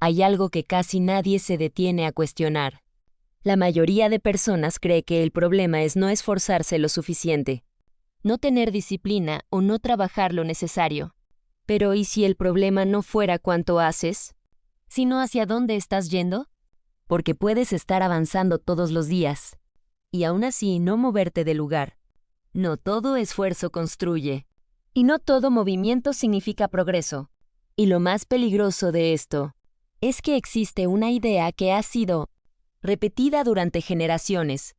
hay algo que casi nadie se detiene a cuestionar. La mayoría de personas cree que el problema es no esforzarse lo suficiente, no tener disciplina o no trabajar lo necesario. Pero ¿y si el problema no fuera cuánto haces, sino hacia dónde estás yendo? Porque puedes estar avanzando todos los días y aún así no moverte del lugar. No todo esfuerzo construye, y no todo movimiento significa progreso. Y lo más peligroso de esto es que existe una idea que ha sido repetida durante generaciones,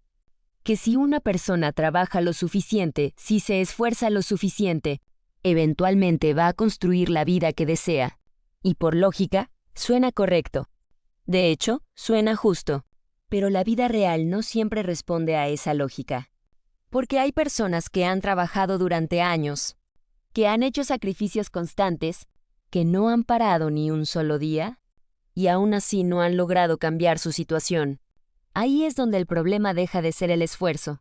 que si una persona trabaja lo suficiente, si se esfuerza lo suficiente, eventualmente va a construir la vida que desea. Y por lógica, suena correcto. De hecho, suena justo. Pero la vida real no siempre responde a esa lógica. Porque hay personas que han trabajado durante años, que han hecho sacrificios constantes, que no han parado ni un solo día, y aún así no han logrado cambiar su situación. Ahí es donde el problema deja de ser el esfuerzo.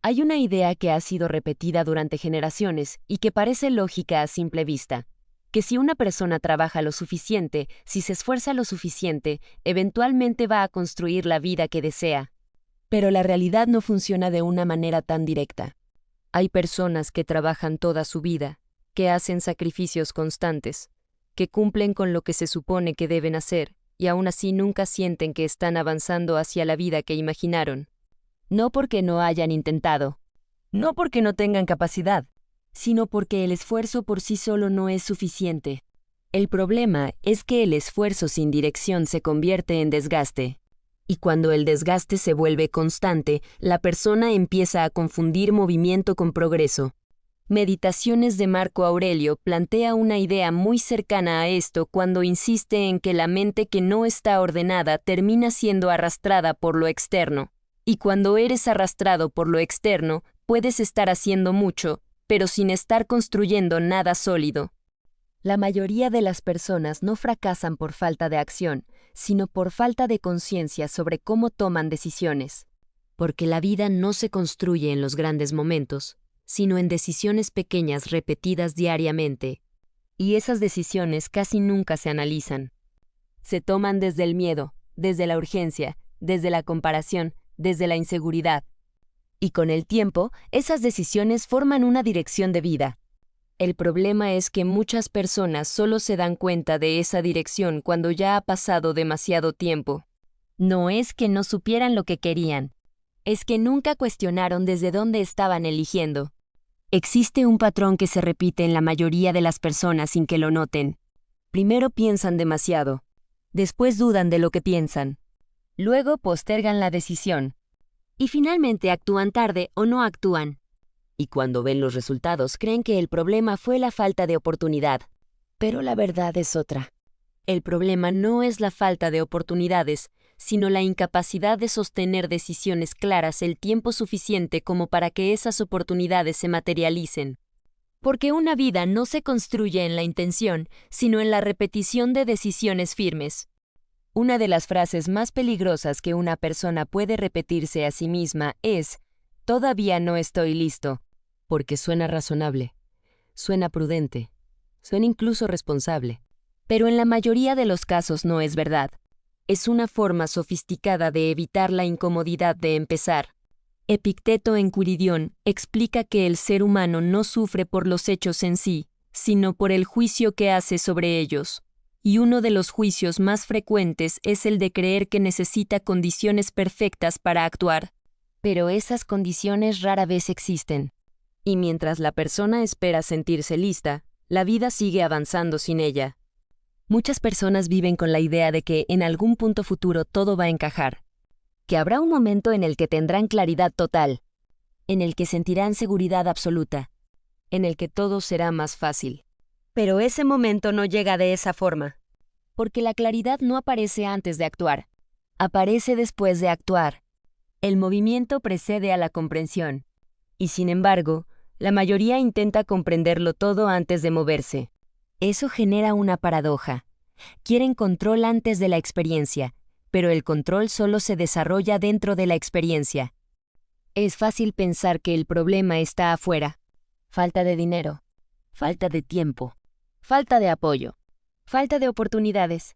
Hay una idea que ha sido repetida durante generaciones y que parece lógica a simple vista, que si una persona trabaja lo suficiente, si se esfuerza lo suficiente, eventualmente va a construir la vida que desea. Pero la realidad no funciona de una manera tan directa. Hay personas que trabajan toda su vida, que hacen sacrificios constantes, que cumplen con lo que se supone que deben hacer, y aún así nunca sienten que están avanzando hacia la vida que imaginaron. No porque no hayan intentado, no porque no tengan capacidad, sino porque el esfuerzo por sí solo no es suficiente. El problema es que el esfuerzo sin dirección se convierte en desgaste. Y cuando el desgaste se vuelve constante, la persona empieza a confundir movimiento con progreso. Meditaciones de Marco Aurelio plantea una idea muy cercana a esto cuando insiste en que la mente que no está ordenada termina siendo arrastrada por lo externo. Y cuando eres arrastrado por lo externo, puedes estar haciendo mucho, pero sin estar construyendo nada sólido. La mayoría de las personas no fracasan por falta de acción, sino por falta de conciencia sobre cómo toman decisiones. Porque la vida no se construye en los grandes momentos, sino en decisiones pequeñas repetidas diariamente. Y esas decisiones casi nunca se analizan. Se toman desde el miedo, desde la urgencia, desde la comparación, desde la inseguridad. Y con el tiempo, esas decisiones forman una dirección de vida. El problema es que muchas personas solo se dan cuenta de esa dirección cuando ya ha pasado demasiado tiempo. No es que no supieran lo que querían, es que nunca cuestionaron desde dónde estaban eligiendo. Existe un patrón que se repite en la mayoría de las personas sin que lo noten. Primero piensan demasiado, después dudan de lo que piensan, luego postergan la decisión, y finalmente actúan tarde o no actúan. Y cuando ven los resultados creen que el problema fue la falta de oportunidad. Pero la verdad es otra. El problema no es la falta de oportunidades, sino la incapacidad de sostener decisiones claras el tiempo suficiente como para que esas oportunidades se materialicen. Porque una vida no se construye en la intención, sino en la repetición de decisiones firmes. Una de las frases más peligrosas que una persona puede repetirse a sí misma es: «Todavía no estoy listo», porque suena razonable, suena prudente, suena incluso responsable. Pero en la mayoría de los casos no es verdad. Es una forma sofisticada de evitar la incomodidad de empezar. Epicteto en Quiridión explica que el ser humano no sufre por los hechos en sí, sino por el juicio que hace sobre ellos. Y uno de los juicios más frecuentes es el de creer que necesita condiciones perfectas para actuar. Pero esas condiciones rara vez existen. Y mientras la persona espera sentirse lista, la vida sigue avanzando sin ella. Muchas personas viven con la idea de que en algún punto futuro todo va a encajar, que habrá un momento en el que tendrán claridad total, en el que sentirán seguridad absoluta, en el que todo será más fácil. Pero ese momento no llega de esa forma, porque la claridad no aparece antes de actuar, aparece después de actuar. El movimiento precede a la comprensión, y sin embargo, la mayoría intenta comprenderlo todo antes de moverse. Eso genera una paradoja. Quieren control antes de la experiencia, pero el control solo se desarrolla dentro de la experiencia. Es fácil pensar que el problema está afuera. Falta de dinero, falta de tiempo, falta de apoyo, falta de oportunidades.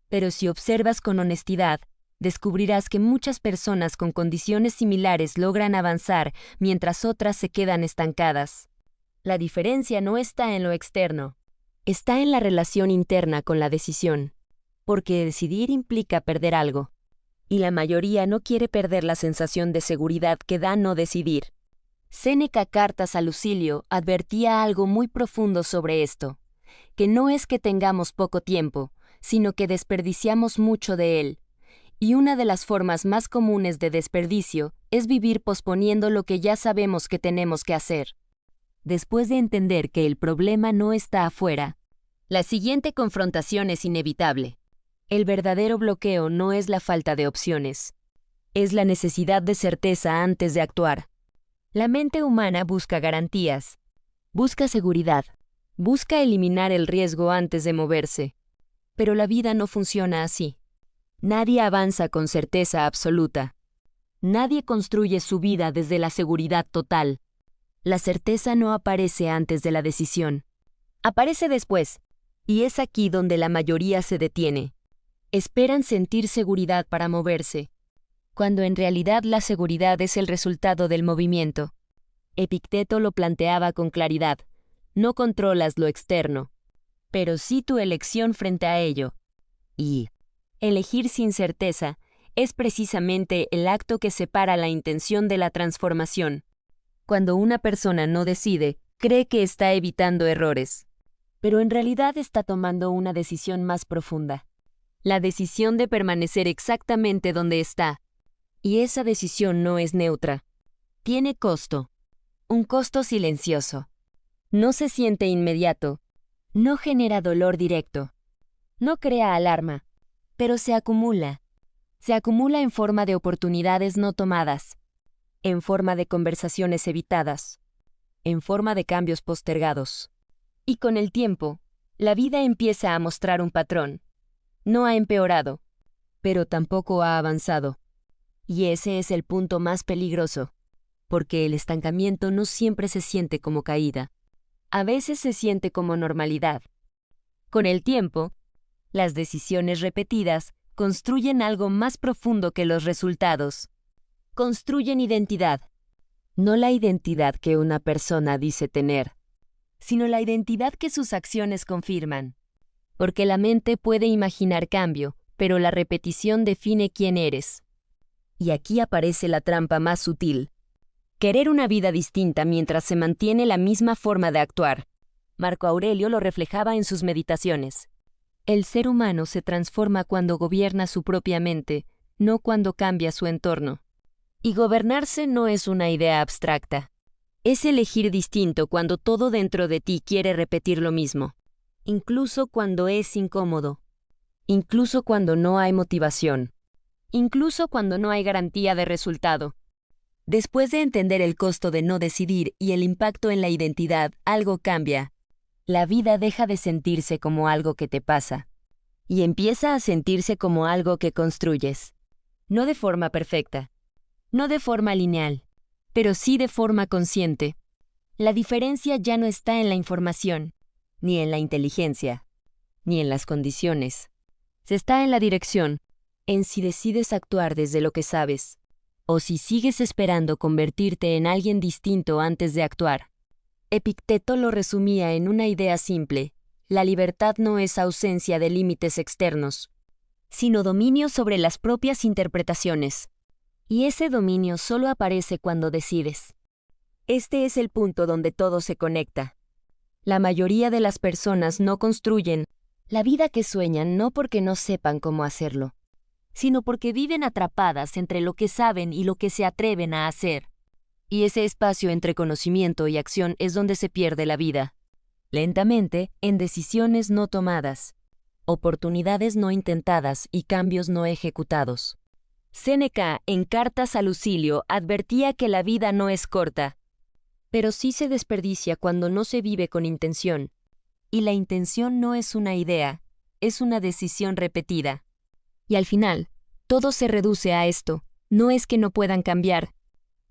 Pero si observas con honestidad, descubrirás que muchas personas con condiciones similares logran avanzar mientras otras se quedan estancadas. La diferencia no está en lo externo, está en la relación interna con la decisión, porque decidir implica perder algo, y la mayoría no quiere perder la sensación de seguridad que da no decidir. Séneca Cartas a Lucilio advertía algo muy profundo sobre esto, que no es que tengamos poco tiempo, sino que desperdiciamos mucho de él. Y una de las formas más comunes de desperdicio es vivir posponiendo lo que ya sabemos que tenemos que hacer. Después de entender que el problema no está afuera, la siguiente confrontación es inevitable. El verdadero bloqueo no es la falta de opciones, es la necesidad de certeza antes de actuar. La mente humana busca garantías, busca seguridad, busca eliminar el riesgo antes de moverse. Pero la vida no funciona así. Nadie avanza con certeza absoluta. Nadie construye su vida desde la seguridad total. La certeza no aparece antes de la decisión. Aparece después, y es aquí donde la mayoría se detiene. Esperan sentir seguridad para moverse, cuando en realidad la seguridad es el resultado del movimiento. Epicteto lo planteaba con claridad: no controlas lo externo, pero sí tu elección frente a ello. Y elegir sin certeza es precisamente el acto que separa la intención de la transformación. Cuando una persona no decide, cree que está evitando errores, pero en realidad está tomando una decisión más profunda. La decisión de permanecer exactamente donde está. Y esa decisión no es neutra. Tiene costo. Un costo silencioso. No se siente inmediato. No genera dolor directo. No crea alarma. Pero se acumula. Se acumula en forma de oportunidades no tomadas. En forma de conversaciones evitadas. En forma de cambios postergados. Y con el tiempo, la vida empieza a mostrar un patrón. No ha empeorado, pero tampoco ha avanzado. Y ese es el punto más peligroso, porque el estancamiento no siempre se siente como caída. A veces se siente como normalidad. Con el tiempo, las decisiones repetidas construyen algo más profundo que los resultados. Construyen identidad. No la identidad que una persona dice tener, sino la identidad que sus acciones confirman. Porque la mente puede imaginar cambio, pero la repetición define quién eres. Y aquí aparece la trampa más sutil. Querer una vida distinta mientras se mantiene la misma forma de actuar. Marco Aurelio lo reflejaba en sus meditaciones. El ser humano se transforma cuando gobierna su propia mente, no cuando cambia su entorno. Y gobernarse no es una idea abstracta. Es elegir distinto cuando todo dentro de ti quiere repetir lo mismo. Incluso cuando es incómodo. Incluso cuando no hay motivación. Incluso cuando no hay garantía de resultado. Después de entender el costo de no decidir y el impacto en la identidad, algo cambia. La vida deja de sentirse como algo que te pasa. Y empieza a sentirse como algo que construyes. No de forma perfecta. No de forma lineal. Pero sí de forma consciente. La diferencia ya no está en la información, ni en la inteligencia, ni en las condiciones. Se está en la dirección, en si decides actuar desde lo que sabes, o si sigues esperando convertirte en alguien distinto antes de actuar. Epicteto lo resumía en una idea simple: la libertad no es ausencia de límites externos, sino dominio sobre las propias interpretaciones. Y ese dominio solo aparece cuando decides. Este es el punto donde todo se conecta. La mayoría de las personas no construyen la vida que sueñan no porque no sepan cómo hacerlo, sino porque viven atrapadas entre lo que saben y lo que se atreven a hacer. Y ese espacio entre conocimiento y acción es donde se pierde la vida. Lentamente, en decisiones no tomadas, oportunidades no intentadas y cambios no ejecutados. Séneca, en Cartas a Lucilio, advertía que la vida no es corta, pero sí se desperdicia cuando no se vive con intención. Y la intención no es una idea, es una decisión repetida. Y al final, todo se reduce a esto: no es que no puedan cambiar,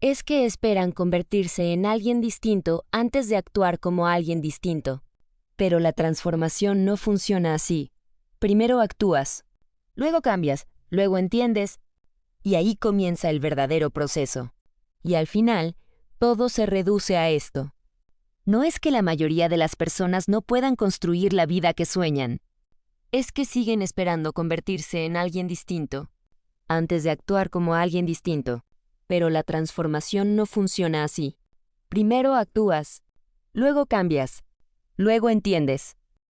es que esperan convertirse en alguien distinto antes de actuar como alguien distinto. Pero la transformación no funciona así. Primero actúas, luego cambias, luego entiendes, y ahí comienza el verdadero proceso. Y al final, todo se reduce a esto. No es que la mayoría de las personas no puedan construir la vida que sueñan. Es que siguen esperando convertirse en alguien distinto, antes de actuar como alguien distinto. Pero la transformación no funciona así. Primero actúas, luego cambias, luego entiendes.